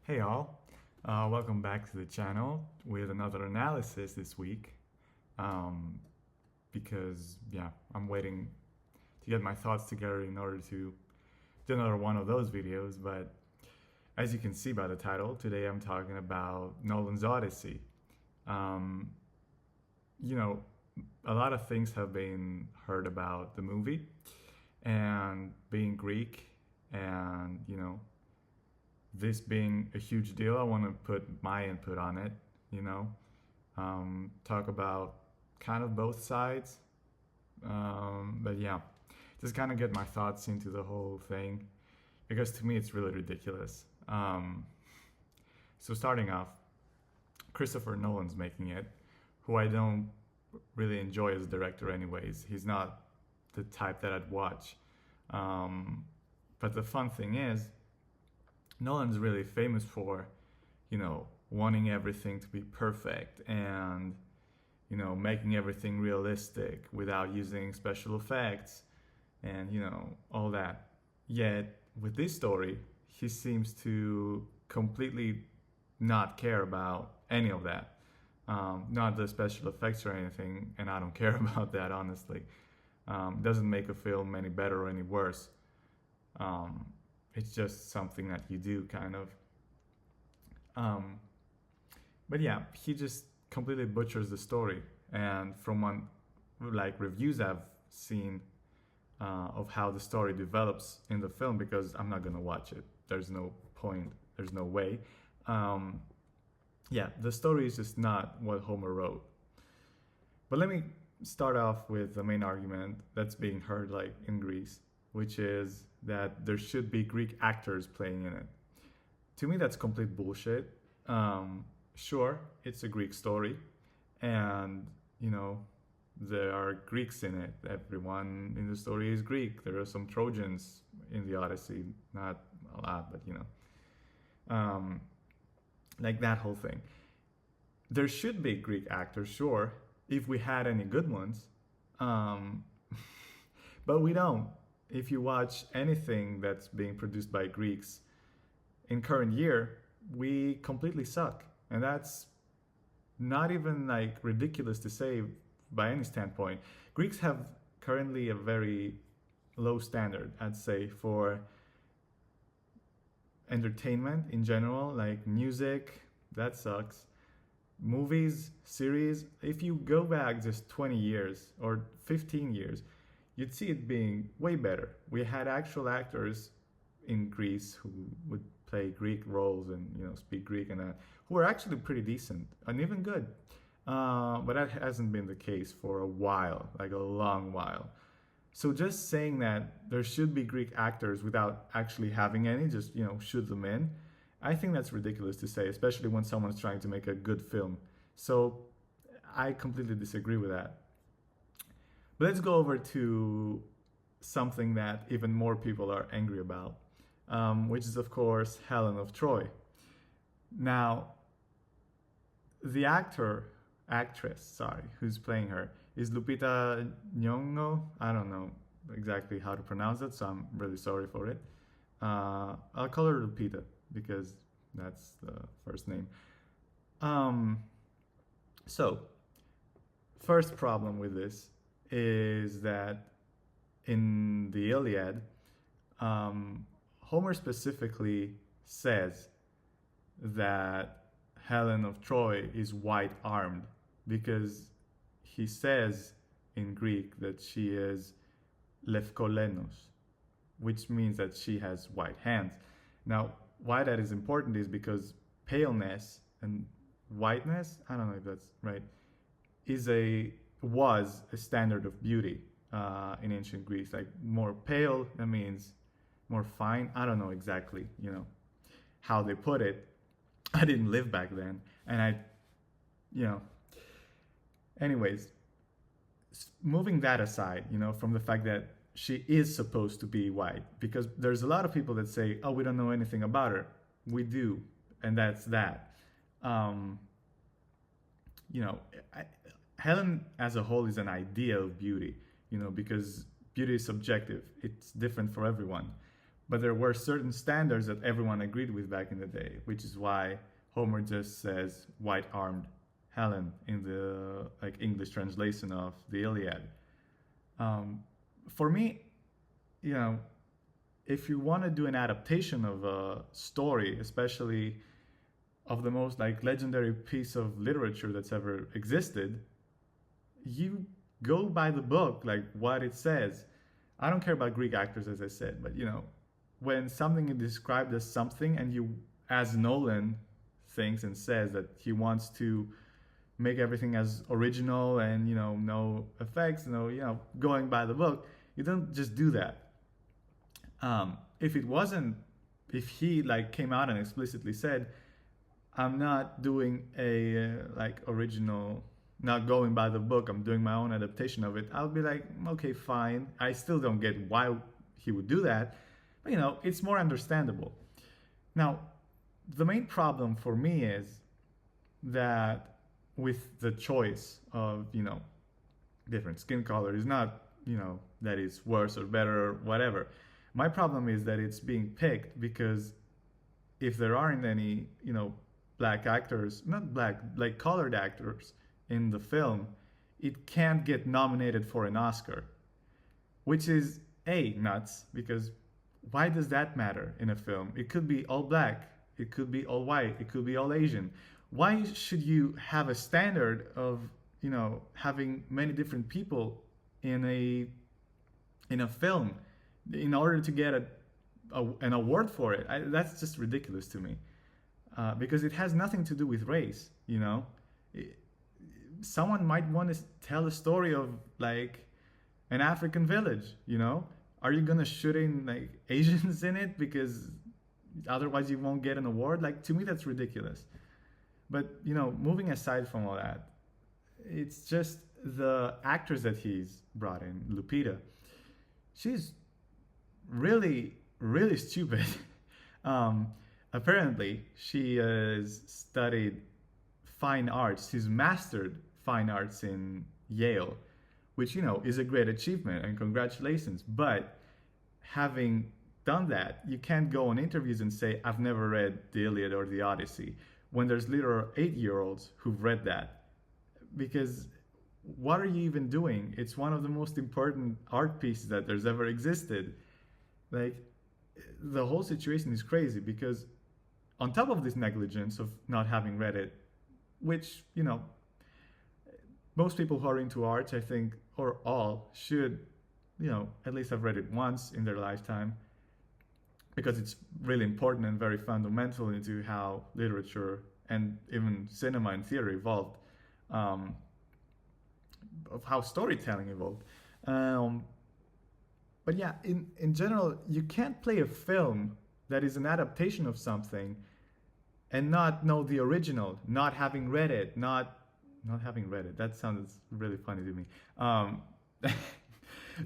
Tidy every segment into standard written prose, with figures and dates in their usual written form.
Hey all, welcome back to the channel with another analysis this week. Um, because I'm waiting to get my thoughts together in order to do another one of those videos. But as you can see by the title, today I'm talking about Nolan's Odyssey. Um, you know, a lot of things have been heard about the movie and being Greek, and this being a huge deal. I want to put my input on it, talk about kind of both sides. But yeah, just kind of get my thoughts into the whole thing because to me it's really ridiculous. So starting off, Christopher Nolan's making it, who I don't really enjoy as a director anyways. He's not the type that I'd watch. But the fun thing is, Nolan's really famous for, wanting everything to be perfect and, making everything realistic without using special effects and, all that. Yet with this story, he seems to completely not care about any of that. Not the special effects or anything, and I don't care about that, honestly. Doesn't make a film any better or any worse. It's just something that you do, kind of. But yeah, he just completely butchers the story. And from one reviews I've seen of how the story develops in the film, because I'm not gonna watch it. There's no point. There's no way. The story is just not what Homer wrote. But let me start off with the main argument that's being heard in Greece, which is that there should be Greek actors playing in it. To me, that's complete bullshit. Sure, it's a Greek story, and there are Greeks in it. Everyone in the story is Greek. There are some Trojans in the Odyssey, not a lot, but that whole thing. There should be Greek actors, sure, if we had any good ones, but we don't. If you watch anything that's being produced by Greeks in current year, we completely suck. And that's not even ridiculous to say by any standpoint. Greeks have currently a very low standard, I'd say, for entertainment in general, like music, that sucks. Movies, series, if you go back just 20 years or 15 years, you'd see it being way better. We had actual actors in Greece who would play Greek roles and speak Greek and that, who are actually pretty decent and even good. But that hasn't been the case for a while, like a long while. So just saying that there should be Greek actors without actually having any, just shoot them in, I think that's ridiculous to say, especially when someone's trying to make a good film. So I completely disagree with that. But let's go over to something that even more people are angry about, which is, of course, Helen of Troy. Now, the actress, who's playing her is Lupita Nyong'o. I don't know exactly how to pronounce it, so I'm really sorry for it. I'll call her Lupita because that's the first name. So, first problem with this is that in the Iliad, Homer specifically says that Helen of Troy is white-armed because he says in Greek that she is lefkolenos, which means that she has white hands. Now, why that is important is because paleness and whiteness, I don't know if that's right, was a standard of beauty in ancient Greece. Like more pale, that means more fine. I don't know exactly, how they put it. I didn't live back then, and anyways, moving that aside, from the fact that she is supposed to be white, because there's a lot of people that say, oh, we don't know anything about her. We do, and that's that. Helen as a whole is an idea of beauty, because beauty is subjective. It's different for everyone. But there were certain standards that everyone agreed with back in the day, which is why Homer just says white-armed Helen in the like English translation of the Iliad. For me, you know, if you want to do an adaptation of a story, especially of the most like legendary piece of literature that's ever existed, you go by the book, like what it says. I don't care about Greek actors, as I said, but when something is described as something, and you, as Nolan thinks and says that he wants to make everything as original and no effects, going by the book, you don't just do that. If he like came out and explicitly said, I'm not doing a like original, not going by the book, I'm doing my own adaptation of it, I would be like, okay, fine. I still don't get why he would do that, but it's more understandable. Now, the main problem for me is that with the choice of different skin color is not that it's worse or better or whatever. My problem is that it's being picked because if there aren't any black actors, not black, like colored actors in the film, it can't get nominated for an Oscar, which is nuts, because why does that matter in a film? It could be all black, it could be all white, it could be all Asian. Why should you have a standard of having many different people in a film in order to get an award for it? That's just ridiculous to me, because it has nothing to do with race. Someone might want to tell a story of like an African village. Are you gonna shoot in like Asians in it because otherwise you won't get an award? Like, to me, that's ridiculous. But moving aside from all that, it's just the actors that he's brought in. Lupita, she's really, really stupid. Apparently, she has studied fine arts. She's mastered fine arts in Yale, which is a great achievement, and congratulations. But having done that, you can't go on interviews and say, I've never read the Iliad or the Odyssey, when there's literal 8-year-olds who've read that. Because what are you even doing? It's one of the most important art pieces that there's ever existed. Like, the whole situation is crazy, because on top of this negligence of not having read it, which most people who are into arts, I think, or all, should at least have read it once in their lifetime, because it's really important and very fundamental into how literature and even cinema and theater evolved, of how storytelling evolved. But yeah, in general, you can't play a film that is an adaptation of something and not know the original, not having read it, not having read it. That sounds really funny to me.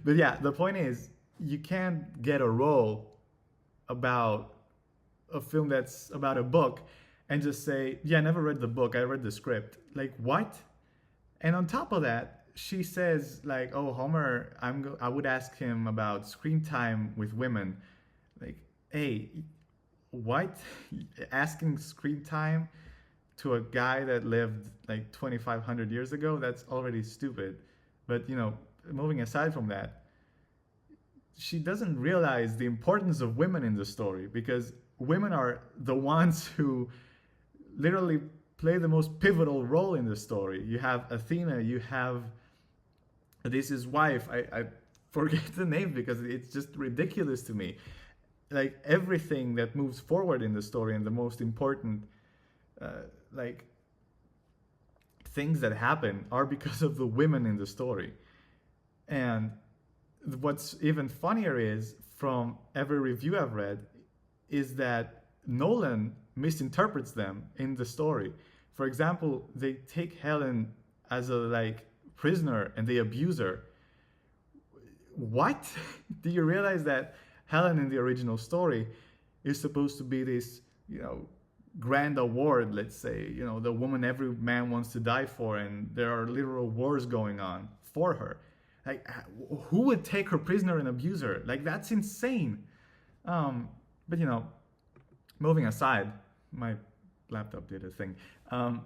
But yeah, the point is, you can't get a role about a film that's about a book and just say, yeah, I never read the book, I read the script. Like, what? And on top of that, she says like, oh, Homer, I would ask him about screen time with women. Like, hey, what? Asking screen time to a guy that lived like 2,500 years ago? That's already stupid. But moving aside from that, she doesn't realize the importance of women in the story, because women are the ones who literally play the most pivotal role in the story. You have Athena, you have Odysseus' wife. I forget the name because it's just ridiculous to me. Like, everything that moves forward in the story and the most important like things that happen are because of the women in the story. And what's even funnier is, from every review I've read, is that Nolan misinterprets them in the story. For example, they take Helen as a prisoner and they abuse her. What? Do you realize that Helen in the original story is supposed to be this, grand award, let's say, the woman every man wants to die for, and there are literal wars going on for her. Like, who would take her prisoner and abuse her? Like, that's insane. Um, but moving aside, my laptop did a thing. Um,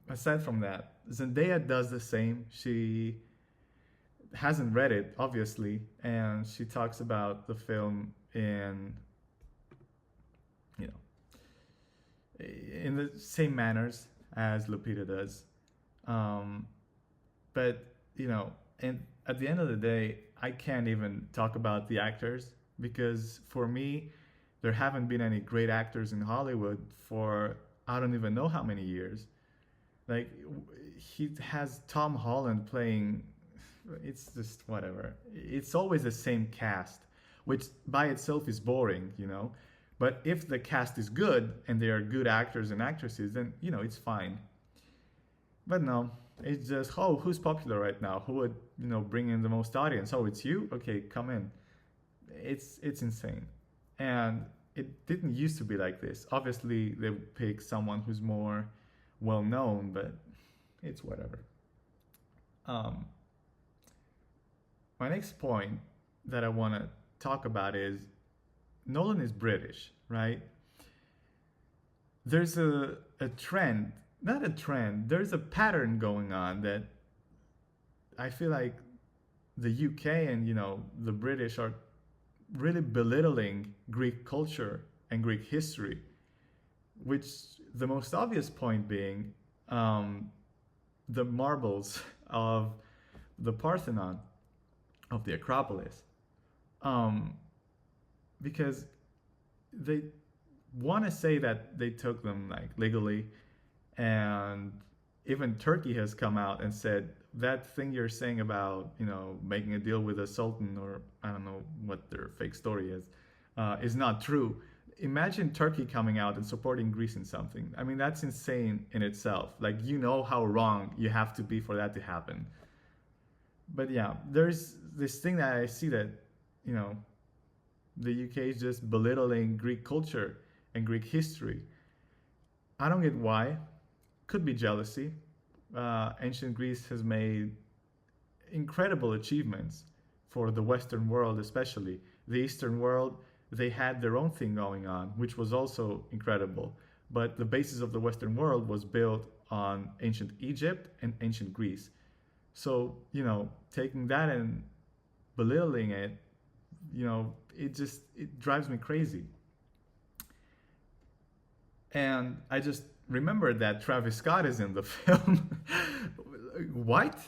Aside from that, Zendaya does the same. She hasn't read it, obviously, and she talks about the film you in the same manners as Lupita does. Um, but and at the end of the day, I can't even talk about the actors because for me, there haven't been any great actors in Hollywood for I don't even know how many years. Like he has Tom Holland playing. It's just whatever. It's always the same cast, which by itself is boring. But if the cast is good and they are good actors and actresses, then it's fine. But no, it's just who's popular right now? Who would bring in the most audience? Oh, it's you. Okay, come in. It's insane, and it didn't used to be like this. Obviously, they would pick someone who's more well known, but it's whatever. Um, my next point that I want to talk about is Nolan is British, right? There's a trend, not a trend, there's a pattern going on that I feel like the UK and the British are really belittling Greek culture and Greek history, which the most obvious point being um, the marbles of the Parthenon, of the Acropolis, um, because they want to say that they took them like legally, and even Turkey has come out and said that thing you're saying about making a deal with a sultan, or I don't know what their fake story is not true. Imagine Turkey coming out and supporting Greece in something. I mean, that's insane in itself. Like, how wrong you have to be for that to happen. But yeah, there's this thing that I see that, you know, the UK is just belittling Greek culture and Greek history. I don't get why. Could be jealousy. Ancient Greece has made incredible achievements for the Western world, especially. The Eastern world, they had their own thing going on, which was also incredible. But the basis of the Western world was built on ancient Egypt and ancient Greece. So, taking that and belittling it, it drives me crazy. And I just remembered that Travis Scott is in the film. What?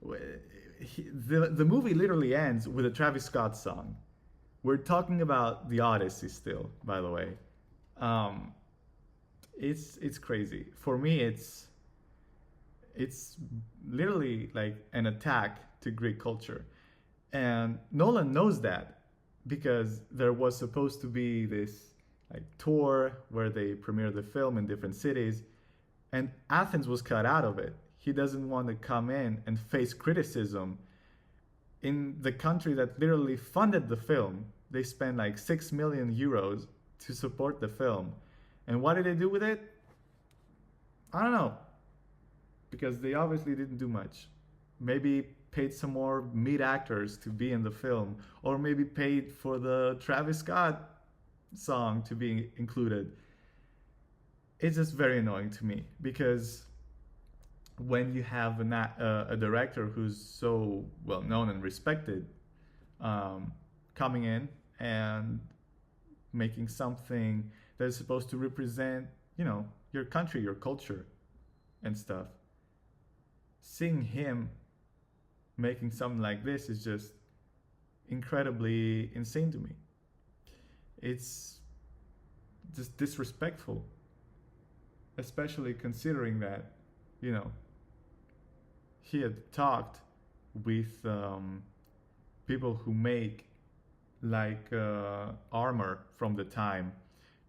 The movie literally ends with a Travis Scott song. We're talking about the Odyssey still, by the way. Um, it's crazy. For me, it's literally like an attack to Greek culture, and Nolan knows that because there was supposed to be this like tour where they premiere the film in different cities, and Athens was cut out of it. He doesn't want to come in and face criticism in the country that literally funded the film. They spent like 6 million euros to support the film. And what did they do with it? I don't know. Because they obviously didn't do much. Maybe paid some more meat actors to be in the film, or maybe paid for the Travis Scott song to be included. It's just very annoying to me because when you have a director who's so well known and respected coming in and making something that is supposed to represent, your country, your culture, and stuff. Seeing him making something like this is just incredibly insane to me. It's just disrespectful, especially considering that, you know, he had talked with people who make like armor from the time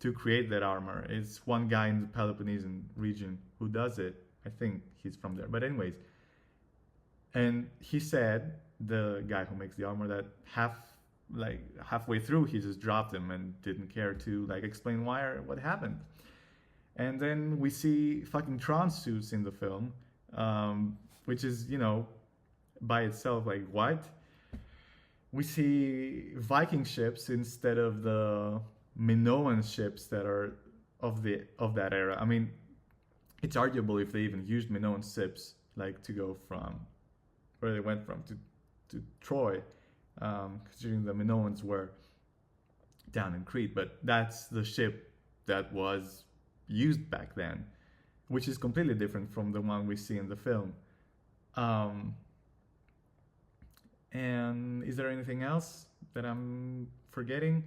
to create that armor. It's one guy in the Peloponnesian region who does it. I think he's from there. But anyways, and he said, the guy who makes the armor, that halfway through he just dropped him and didn't care to like explain why or what happened. And then we see fucking Tron suits in the film, which is by itself like what? We see Viking ships instead of the Minoan ships that are of that era. I mean, it's arguable if they even used Minoan ships like to go from where they went from to Troy, considering the Minoans were down in Crete. But that's the ship that was used back then, which is completely different from the one we see in the film. Um, and is there anything else that I'm forgetting?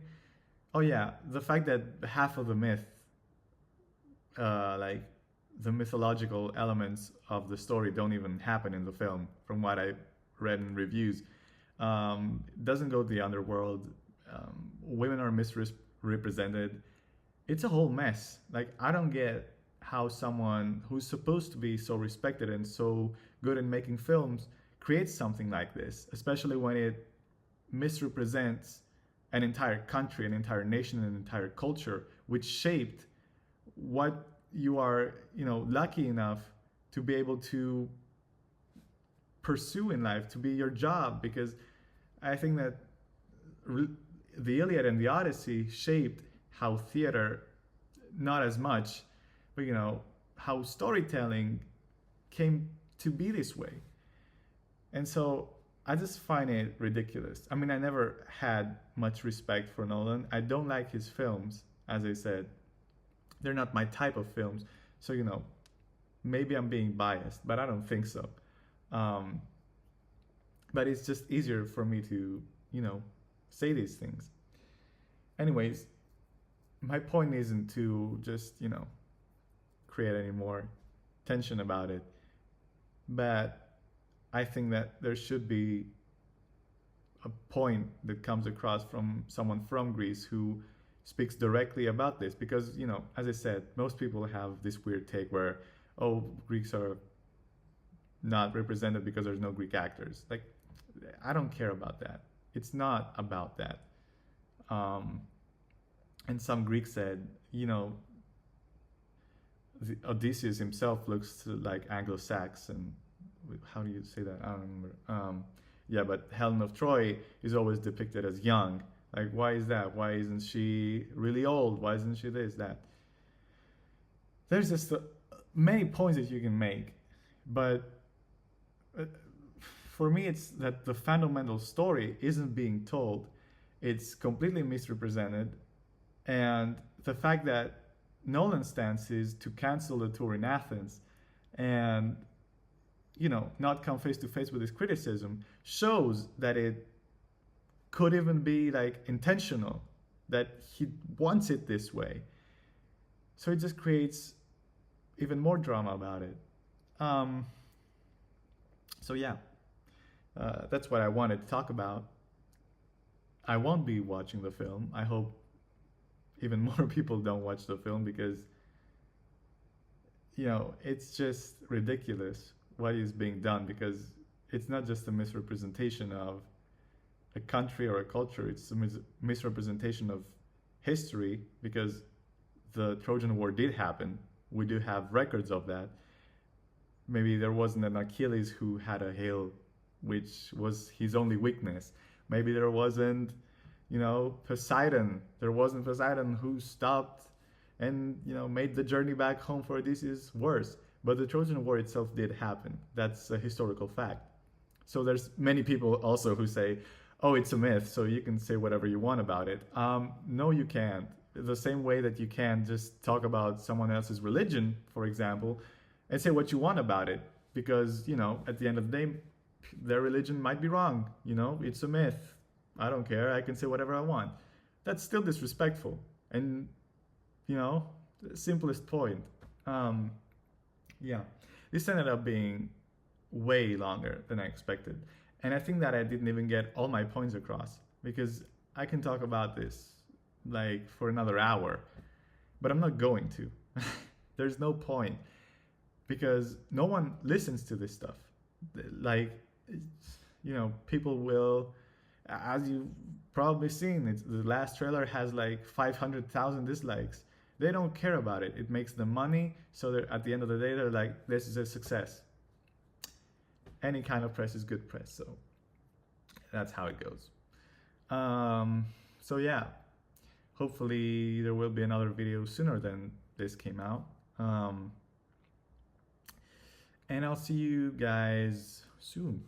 Oh yeah, the fact that half of the myth, like the mythological elements of the story, don't even happen in the film, from what I read in reviews. Doesn't go to the underworld. Women are misrepresented. It's a whole mess. Like, I don't get how someone who's supposed to be so respected and so good in making films creates something like this, especially when it misrepresents an entire country, an entire nation, an entire culture, which shaped what you are, lucky enough to be able to pursue in life, to be your job. Because I think that the Iliad and the Odyssey shaped how theater, not as much, but how storytelling came to be this way. And so I just find it ridiculous. I mean, I never had much respect for Nolan. I don't like his films, as I said. They're not my type of films. So, maybe I'm being biased, but I don't think so. But it's just easier for me to, say these things. Anyways, my point isn't to just, create any more tension about it. But I think that there should be a point that comes across from someone from Greece who speaks directly about this. Because, as I said, most people have this weird take where, oh, Greeks are not represented because there's no Greek actors. Like, I don't care about that. It's not about that. And some Greeks said, Odysseus himself looks like Anglo-Saxon. How do you say that? I don't remember. Yeah, but Helen of Troy is always depicted as young. Like, why is that? Why isn't she really old? Why isn't she this, that? There's just many points that you can make. But for me, it's that the fundamental story isn't being told. It's completely misrepresented. And the fact that Nolan's stance is to cancel the tour in Athens and, not come face to face with his criticism shows that it could even be like intentional, that he wants it this way. So it just creates even more drama about it. So yeah, that's what I wanted to talk about. I won't be watching the film. I hope even more people don't watch the film because, it's just ridiculous what is being done, because it's not just a misrepresentation of a country or a culture, it's a misrepresentation of history, because the Trojan War did happen. We do have records of that. Maybe there wasn't an Achilles who had a heel, which was his only weakness. Maybe there wasn't, Poseidon. There wasn't Poseidon who stopped and, made the journey back home for Odysseus worse. But the Trojan War itself did happen. That's a historical fact. So there's many people also who say, oh, it's a myth, so you can say whatever you want about it. No, you can't. The same way that you can't just talk about someone else's religion, for example, and say what you want about it. Because, at the end of the day, their religion might be wrong. It's a myth. I don't care. I can say whatever I want. That's still disrespectful. And, the simplest point. Yeah, this ended up being way longer than I expected. And I think that I didn't even get all my points across, because I can talk about this like for another hour, but I'm not going to. There's no point, because no one listens to this stuff. Like, people will, as you've probably seen, the last trailer has like 500,000 dislikes. They don't care about it. It makes them money, so at the end of the day, they're like, this is a success. Any kind of press is good press, so that's how it goes. So yeah, hopefully there will be another video sooner than this came out. And I'll see you guys soon.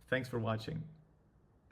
Thanks for watching.